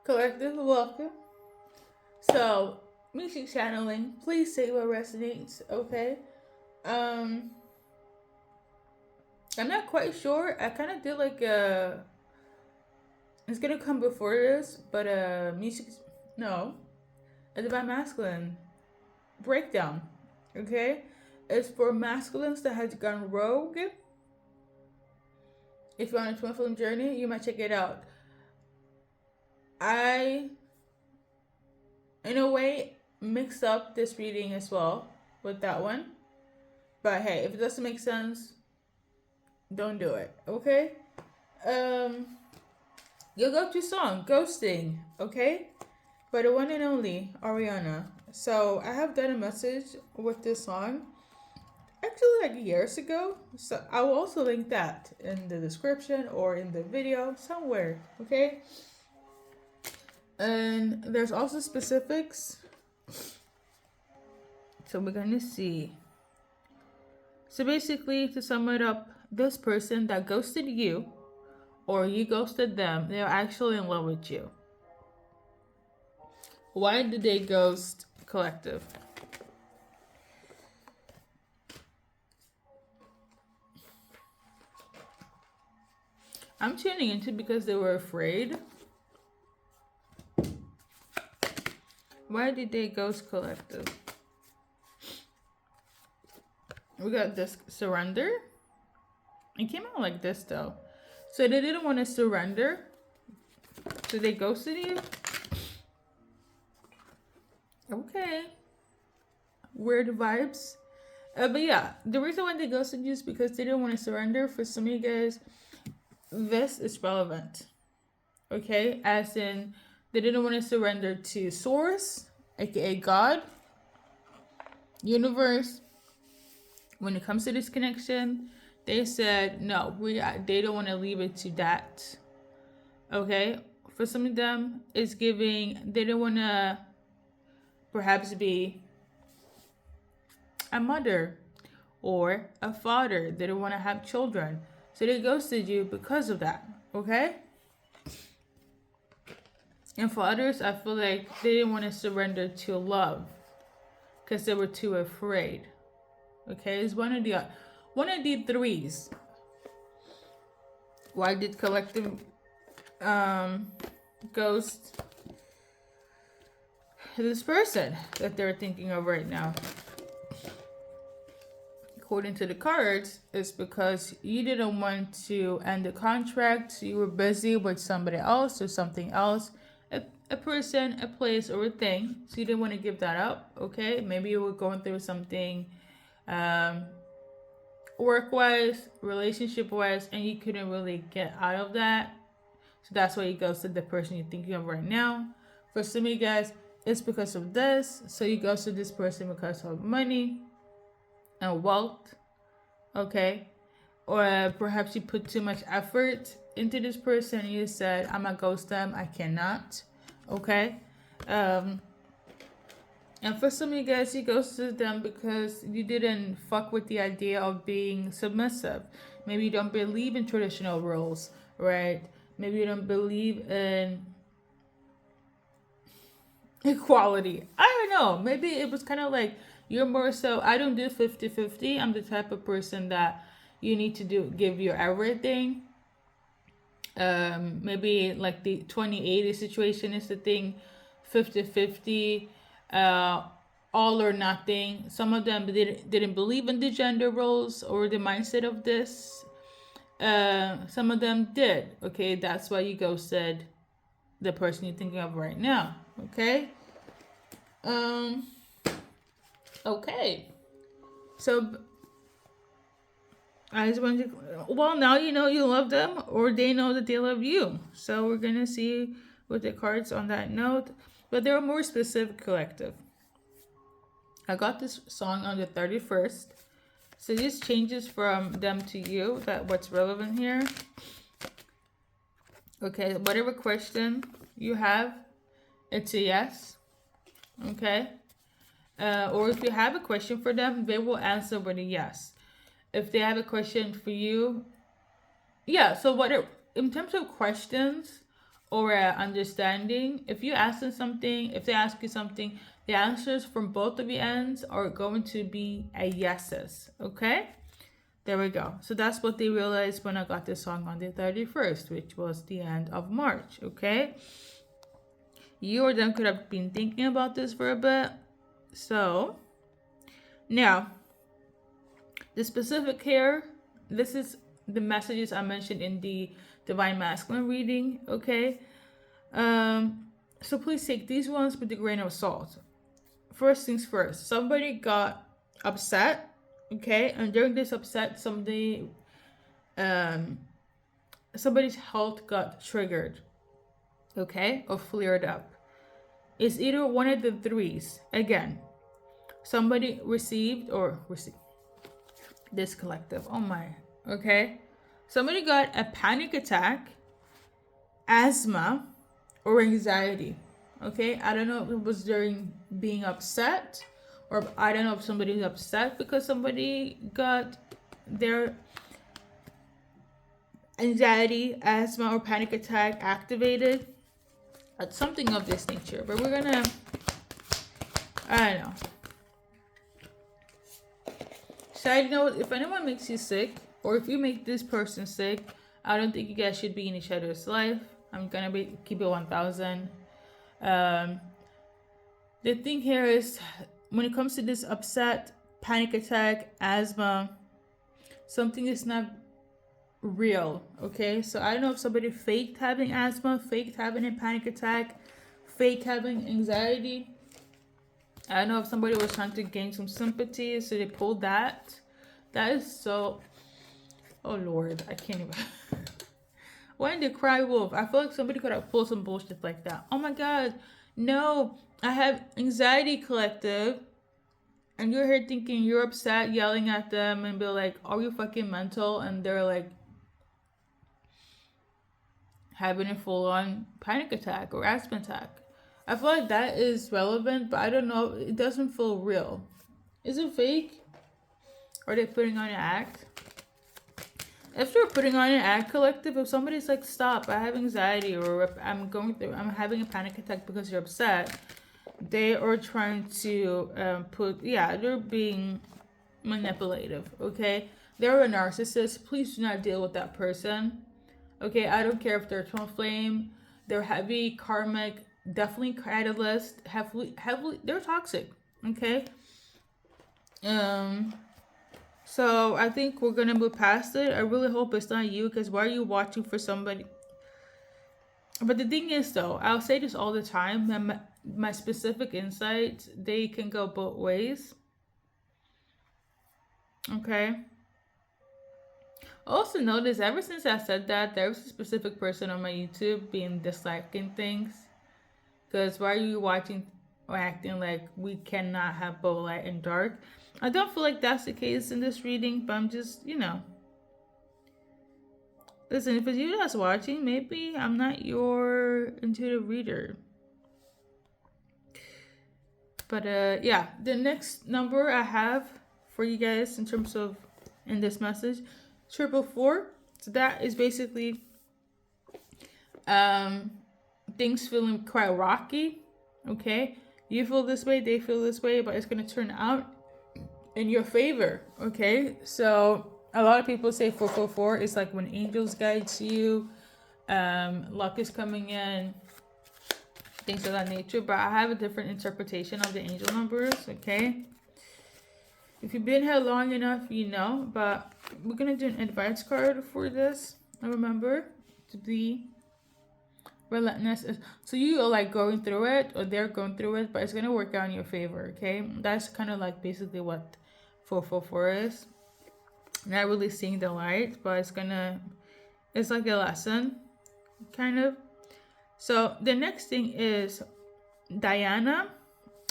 Collective, welcome. So, music channeling, please say what resonates, okay? Um, I'm not quite sure. I kind of did like it's gonna come before this, but music, no, it's about masculine breakdown, okay? It's for masculines that has gone rogue. If you're on a twin flame journey, you might check it out. I, in a way, mix up this reading as well with that one. But hey, if it doesn't make sense, don't do it. Okay? Um you'll go to song, Ghosting, okay? By the one and only Ariana. So I have done a message with this song actually like years ago. So I will also link that in the description or in the video somewhere, okay? And there's also specifics. So we're gonna see. So basically, to sum it up, this person that ghosted you or you ghosted them, they're actually in love with you. Why did they ghost collective? I'm tuning into because they were afraid. Why did they ghost collective? We got this surrender. It came out like this though. So they didn't want to surrender. So they ghosted you? Okay. Weird vibes. But yeah, the reason why they ghosted you is because they didn't want to surrender. For some of you guys, this is relevant. Okay? As in, they didn't want to surrender to Source, aka God, Universe. When it comes to this connection, they said no. They don't want to leave it to that. Okay? For some of them, it's giving they don't want to perhaps be a mother or a father. They don't want to have children. So they ghosted you because of that. Okay? And for others, I feel like they didn't want to surrender to love because they were too afraid. Okay, it's one of the threes. Why did collective ghost this person that they're thinking of right now? According to the cards, it's because you didn't want to end the contract. You were busy with somebody else or something else. A person, a place, or a thing. So you didn't want to give that up. Okay, maybe you were going through something work-wise, relationship-wise, and you couldn't really get out of that. So that's why you ghosted the person you're thinking of right now. For some of you guys, it's because of this. So you ghosted this person because of money and wealth. Okay? Or perhaps you put too much effort into this person and you said, I'm gonna ghost them. I cannot. Okay? And for some of you guys, you ghosted them because you didn't fuck with the idea of being submissive. Maybe you don't believe in traditional roles, right? Maybe you don't believe in equality. I don't know. Maybe it was kind of like you're more so, I don't do 50-50. I'm the type of person that you need to give your everything. Maybe like the 20-80 situation is the thing, 50-50. All or nothing. Some of them didn't believe in the gender roles or the mindset of this. Some of them did. Okay, that's why you ghosted the person you're thinking of right now. Okay. Okay. So I just wanted to. Well, now you know you love them, or they know that they love you. So we're gonna see with the cards on that note. But there are more specific collective. I got this song on the 31st. So this changes from them to you. That what's relevant here. Okay, whatever question you have, it's a yes. Okay. Or if you have a question for them, they will answer with a yes. If they have a question for you, yeah. So what in terms of questions, or a understanding. If you ask them something, if they ask you something, the answers from both of the ends are going to be a yeses. Okay? There we go. So that's what they realized when I got this song on the 31st, which was the end of March. Okay? You or them could have been thinking about this for a bit. So, now, the specific here, this is the messages I mentioned in the Divine Masculine reading, okay? So please take these ones with a grain of salt. First things first, somebody got upset, okay? And during this upset, somebody's health got triggered, okay? Or flared up. It's either one of the threes. Again, somebody received this collective, oh my, okay? Somebody got a panic attack, asthma, or anxiety, okay? I don't know if it was during being upset, or I don't know if somebody's upset because somebody got their anxiety, asthma, or panic attack activated. It's something of this nature, but we're gonna, I don't know. Side note, if anyone makes you sick, or if you make this person sick, I don't think you guys should be in each other's life. I'm gonna keep it 1000. The thing here is, when it comes to this upset, panic attack, asthma, something is not real, okay? So I don't know if somebody faked having asthma, faked having a panic attack, faked having anxiety. I don't know if somebody was trying to gain some sympathy, so they pulled that. That is so... Oh, Lord. I can't even... When did cry wolf? I feel like somebody could have pulled some bullshit like that. Oh, my God. No. I have anxiety collective. And you're here thinking you're upset, yelling at them, and be like, are you fucking mental? And they're like... having a full-on panic attack or asthma attack. I feel like that is relevant, but I don't know. It doesn't feel real. Is it fake? Are they putting on an act? If they're putting on an act, collective, if somebody's like, stop, I have anxiety, or I'm having a panic attack because you're upset, they are trying to they're being manipulative, okay? They're a narcissist. Please do not deal with that person. Okay, I don't care if they're twin flame, they're heavy, karmic, definitely catalyst, heavily, they're toxic, okay? So I think we're gonna move past it. I really hope it's not you, because why are you watching for somebody? But the thing is, though, I'll say this all the time, my specific insights, they can go both ways, okay? Also notice, ever since I said that, there was a specific person on my YouTube being disliking things. Because why are you watching or acting like we cannot have both light and dark? I don't feel like that's the case in this reading, but I'm just, Listen, if it's you that's watching, maybe I'm not your intuitive reader. But yeah, the next number I have for you guys in terms of in this message, 444. So that is basically things feeling quite rocky, okay? You feel this way, they feel this way, but it's going to turn out in your favor, okay? So a lot of people say 444 is like when angels guide you, luck is coming in, things of that nature, but I have a different interpretation of the angel numbers, okay? If you've been here long enough, you know, but we're going to do an advice card for this. And remember to be relentless. So you are like going through it, or they're going through it, but it's going to work out in your favor, okay? That's kind of like basically what 444 is. Not really seeing the light, but it's like a lesson, kind of. So the next thing is Diana,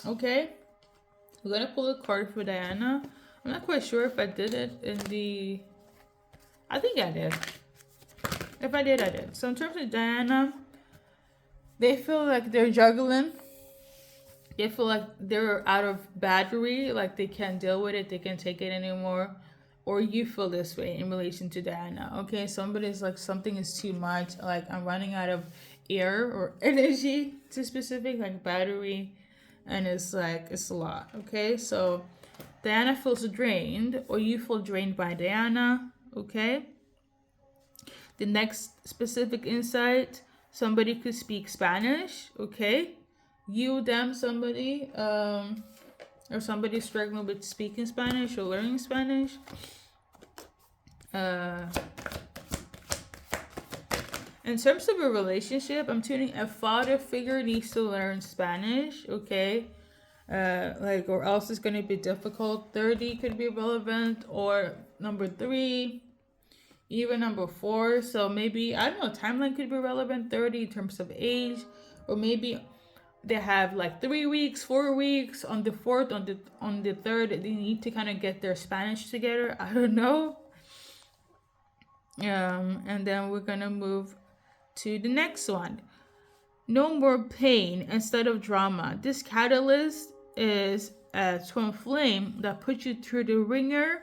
okay? We're going to pull a card for Diana. I'm not quite sure if I did it in the... I think I did. If I did, I did. So in terms of Diana, they feel like they're juggling. They feel like they're out of battery, like they can't deal with it, they can't take it anymore. Or you feel this way in relation to Diana, okay? Somebody's like, something is too much, like I'm running out of air or energy to specific, like battery, and it's like it's a lot. Okay, so Diana feels drained, or you feel drained by Diana. Okay. The next specific insight: somebody could speak Spanish. Okay, you, them, somebody, or somebody struggling with speaking Spanish or learning Spanish. In terms of a relationship, I'm tuning a father figure needs to learn Spanish, okay? Like, or else it's going to be difficult. 30 could be relevant, or number 3, even number 4. So maybe, I don't know, timeline could be relevant. 30 in terms of age, or maybe they have like 3 weeks, 4 weeks. On the 4th, on the 3rd, they need to kind of get their Spanish together. I don't know. And then we're gonna move to the next one. No more pain instead of drama. This catalyst is a twin flame that puts you through the ringer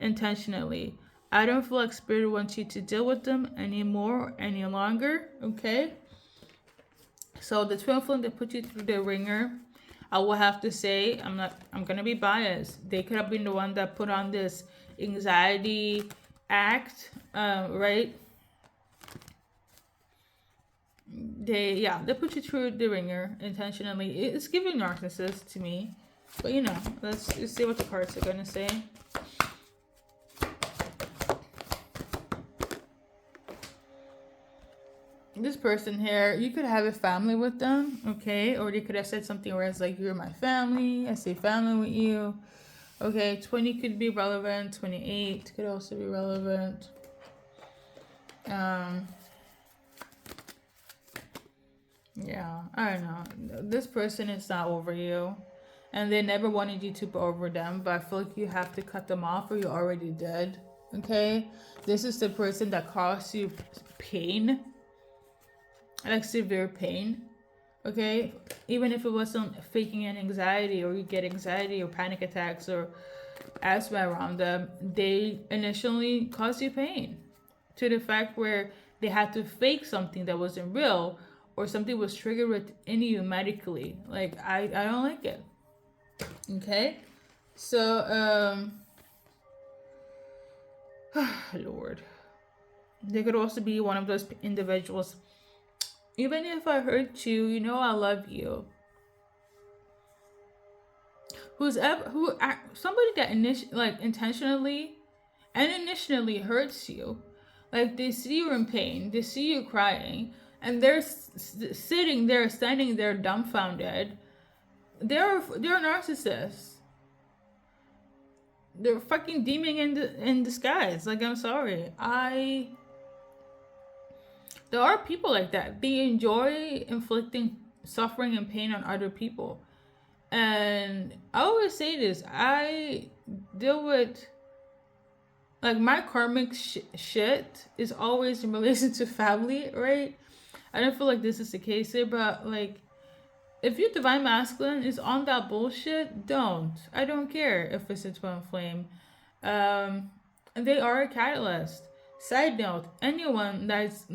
intentionally. I don't feel like spirit wants you to deal with them anymore, any longer. Okay. So the twin flame that put you through the ringer, I will have to say, I'm gonna be biased. They could have been the one that put on this anxiety act, right? They put you through the ringer intentionally. It's giving narcissist to me, but let's see what the cards are gonna say. This person here, you could have a family with them, okay? Or they could have said something where it's like, you're my family, I say family with you. Okay, 20 could be relevant, 28 could also be relevant. Yeah, I don't know. This person is not over you, and they never wanted you to be over them, but I feel like you have to cut them off or you're already dead, okay? This is the person that caused you pain, like severe pain, okay? Even if it wasn't faking an anxiety, or you get anxiety or panic attacks or asthma around them, they initially caused you pain to the fact where they had to fake something that wasn't real, or something was triggered within you medically. Like, I don't like it. Okay? So, Lord. They could also be one of those individuals. Even if I hurt you, I love you. Somebody that intentionally and initially hurts you. Like, they see you in pain, they see you crying, and they're standing there dumbfounded. They're narcissists. They're fucking demon in disguise. Like, I'm sorry. There are people like that. They enjoy inflicting suffering and pain on other people. And I always say this. I deal with, like, my karmic shit is always in relation to family, right? I don't feel like this is the case here, but, like, if your divine masculine is on that bullshit, don't. I don't care if it's a twin flame. And they are a catalyst. Side note, anyone that's,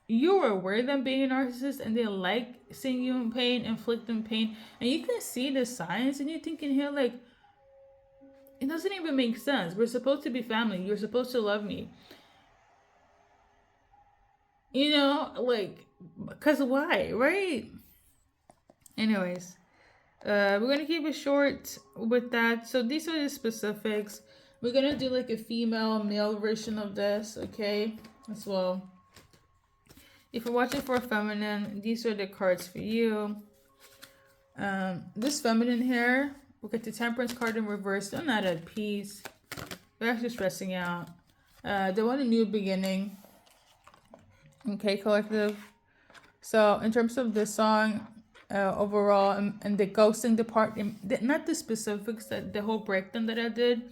you are aware of them being a narcissist and they like seeing you in pain, inflicting pain, and you can see the signs, and you're thinking here, like, it doesn't even make sense. We're supposed to be family. You're supposed to love me. Like, because why, right? Anyways, we're going to keep it short with that. So these are the specifics. We're going to do like a female, male version of this, okay, as well. If you're watching for a feminine, these are the cards for you. This feminine here, we'll get the Temperance card in reverse. They're not at peace. They're actually stressing out. They want a new beginning. Okay, collective. So in terms of this song, overall, and the ghosting department, not the specifics, that the whole breakdown that I did,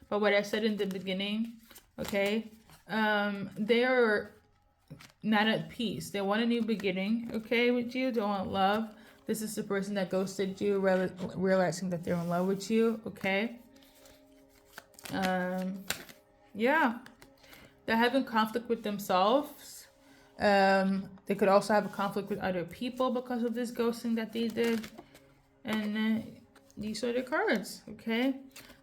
but what I said in the beginning, okay, they are not at peace. They want a new beginning, okay, with you. They want love. This is the person that ghosted you, realizing that they're in love with you, okay. Yeah, they're having conflict with themselves. They could also have a conflict with other people because of this ghosting that they did. And these are the cards, okay?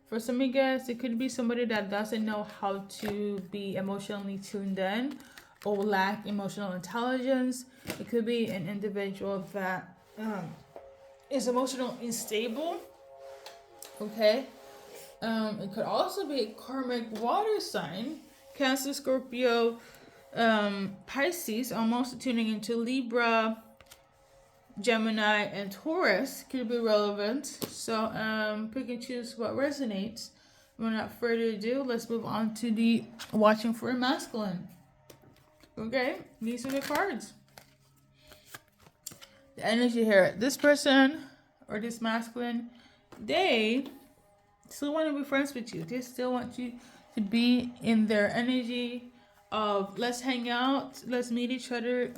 For some of you guys, it could be somebody that doesn't know how to be emotionally tuned in or lack emotional intelligence. It could be an individual that is emotionally unstable, okay? It could also be a karmic water sign, Cancer, Scorpio, Pisces, almost tuning into Libra, Gemini, and Taurus could be relevant. So pick and choose what resonates. Without further ado, let's move on to the watching for a masculine. Okay, these are the cards. The energy here. This person or this masculine, they still want to be friends with you. They still want you to be in their energy of let's hang out, let's meet each other.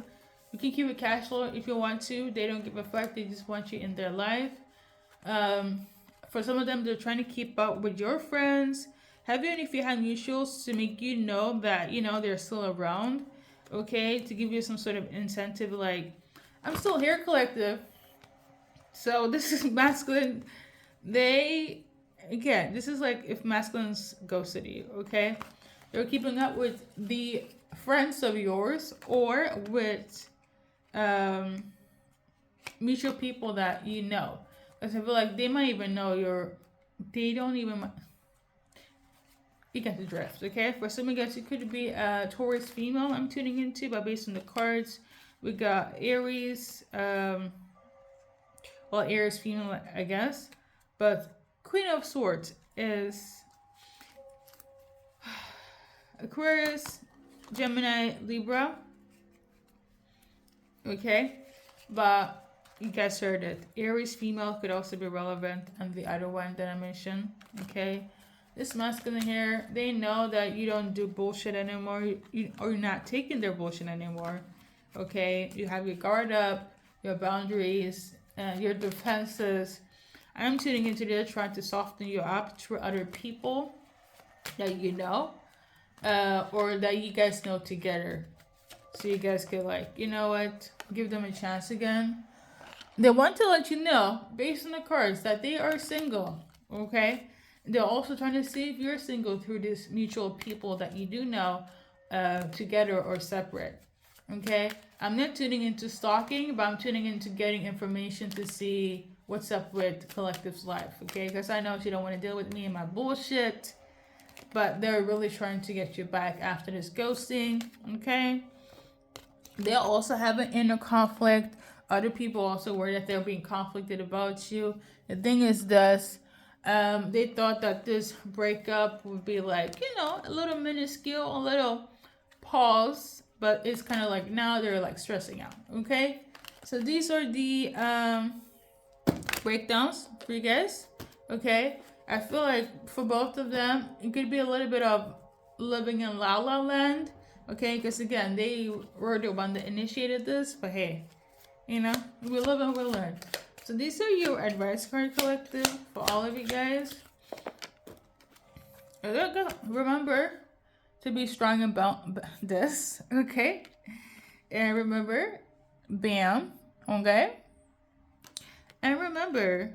You can keep it casual if you want to. They don't give a fuck. They just want you in their life. For some of them, they're trying to keep up with your friends. Even if you have mutuals to make you know that, you know, they're still around. Okay? To give you some sort of incentive like, I'm still here, collective. So this is masculine. Again, this is like if masculines ghosted you, okay? They're keeping up with the friends of yours or with mutual people that you know. Because I feel like they might even know they don't even, you get the drift, okay? For some of you guys, it could be a Taurus female I'm tuning into, but based on the cards, we got Aries, Aries female, I guess. But Queen of Swords is Aquarius, Gemini, Libra. Okay? But you guys heard it. Aries female could also be relevant, and the other one that I mentioned. Okay? This masculine here, they know that you don't do bullshit anymore. Or you're not taking their bullshit anymore. Okay? You have your guard up, your boundaries, your defenses. I'm tuning into there trying to soften you up to other people that you know. Or that you guys know together. So you guys can like, you know what? Give them a chance again. They want to let you know, based on the cards, that they are single. Okay? They're also trying to see if you're single through these mutual people that you do know together or separate. Okay? I'm not tuning into stalking, but I'm tuning into getting information to see what's up with Collective's life. Okay? Because I know she don't want to deal with me and my bullshit. But they're really trying to get you back after this ghosting. Okay? They'll also have an inner conflict. Other people also worry that they're being conflicted about you. The thing is this, they thought that this breakup would be like, you know, a little minuscule, a little pause, but it's kind of like now they're like stressing out. Okay? So these are the breakdowns for you guys. Okay? I feel like for both of them, it could be a little bit of living in La La Land. Okay, because again, they were the one that initiated this, but hey, you know, we live and we learn. So these are your advice card, collective, for all of you guys. Remember to be strong about this, okay? And remember, bam, okay? And remember,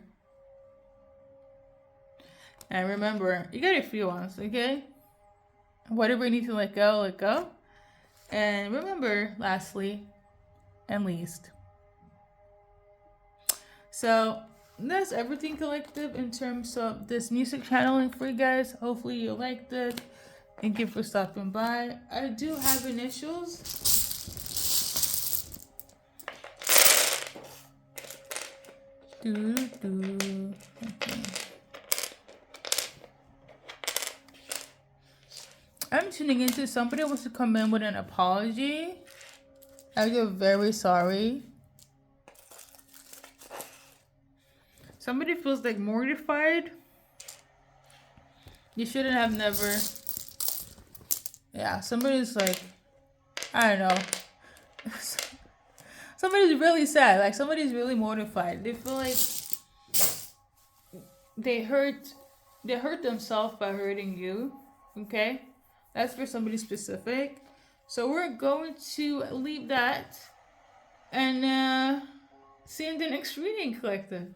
you got a few ones, okay? Whatever you need to let go, let go. And remember, lastly and least. So that's everything, collective, in terms of this music channeling for you guys. Hopefully you liked it. Thank you for stopping by. I do have initials. Okay. I'm tuning into somebody wants to come in with an apology. I feel very sorry. Somebody feels like mortified. You shouldn't have never. Yeah, somebody's like, I don't know. Somebody's really sad. Like somebody's really mortified. They feel like they hurt themselves by hurting you. Okay? That's for somebody specific. So we're going to leave that and see you in the next reading, collective.